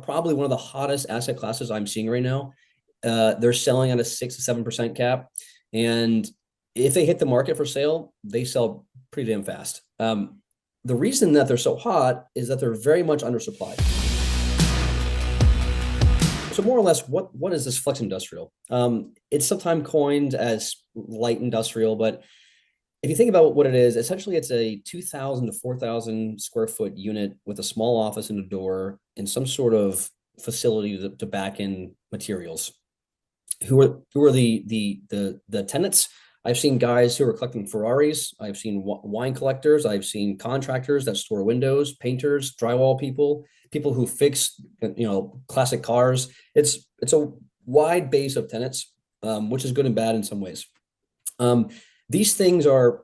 probably one of the hottest asset classes I'm seeing right now. They're selling at a 6 to 7% cap. And if they hit the market for sale, they sell pretty damn fast. The reason that they're so hot is that they're very much undersupplied. So more or less, what is this flex industrial? It's sometimes coined as light industrial, but if you think about what it is, essentially it's a 2,000 to 4,000 square foot unit with a small office and a door and some sort of facility to back in materials. Who are the tenants? I've seen guys who are collecting Ferraris. I've seen wine collectors. I've seen contractors that store windows, painters, drywall people who fix classic cars. It's a wide base of tenants, which is good and bad in some ways. These things are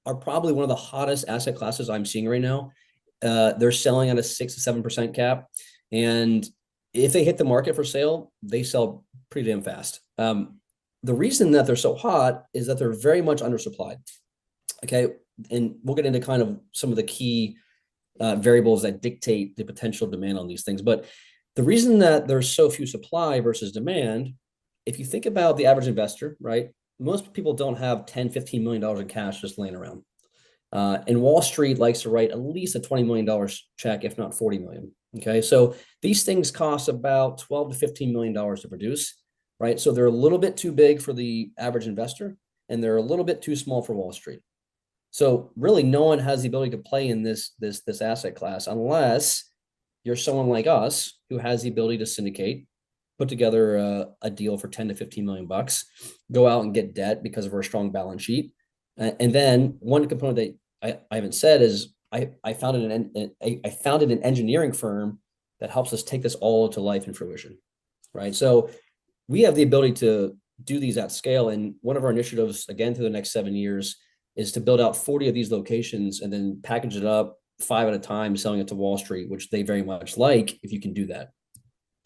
probably one of the hottest asset classes I'm seeing right now. They're selling at a 6 to 7% cap, and if they hit the market for sale, they sell pretty damn fast. The reason that they're so hot is that they're very much undersupplied. Okay, and we'll get into kind of some of the key variables that dictate the potential demand on these things. But the reason that there's so few supply versus demand, if you think about the average investor, right? Most people don't have $10-15 million in cash just laying around. And Wall Street likes to write at least a $20 million check, if not 40 million. Okay, so these things cost about 12 to $15 million to produce, right? So they're a little bit too big for the average investor, and they're a little bit too small for Wall Street. So really, no one has the ability to play in this asset class unless you're someone like us who has the ability to syndicate, put together a deal for 10 to 15 million bucks, go out and get debt because of our strong balance sheet. And then one component that I haven't said is I founded an engineering firm that helps us take this all to life and fruition, right? So we have the ability to do these at scale. And one of our initiatives, again, through the next 7 years, is to build out 40 of these locations and then package it up 5 at a time, selling it to Wall Street, which they very much like if you can do that.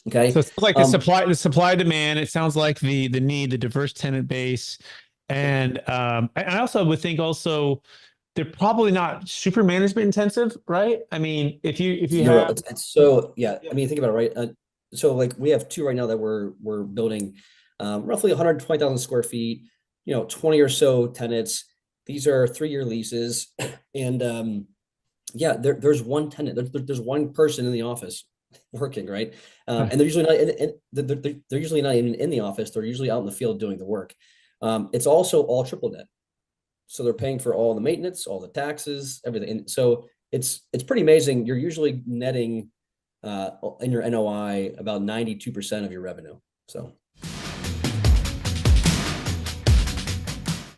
Okay. So it's like the supply demand. It sounds like the need, the diverse tenant base. And I also would think also they're probably not super management intensive, right? I mean, if you No, have it's so yeah. I mean, think about it, right? So like we have two right now that we're building, roughly 120,000 square feet. 20 or so tenants. These are 3-year leases, and yeah, there's one tenant. There's one person in the office working, right? And they're usually they're usually not even in the office. They're usually out in the field doing the work. It's also all triple net, so they're paying for all the maintenance, all the taxes, everything. And so it's pretty amazing. You're usually netting in your NOI about 92% of your revenue. So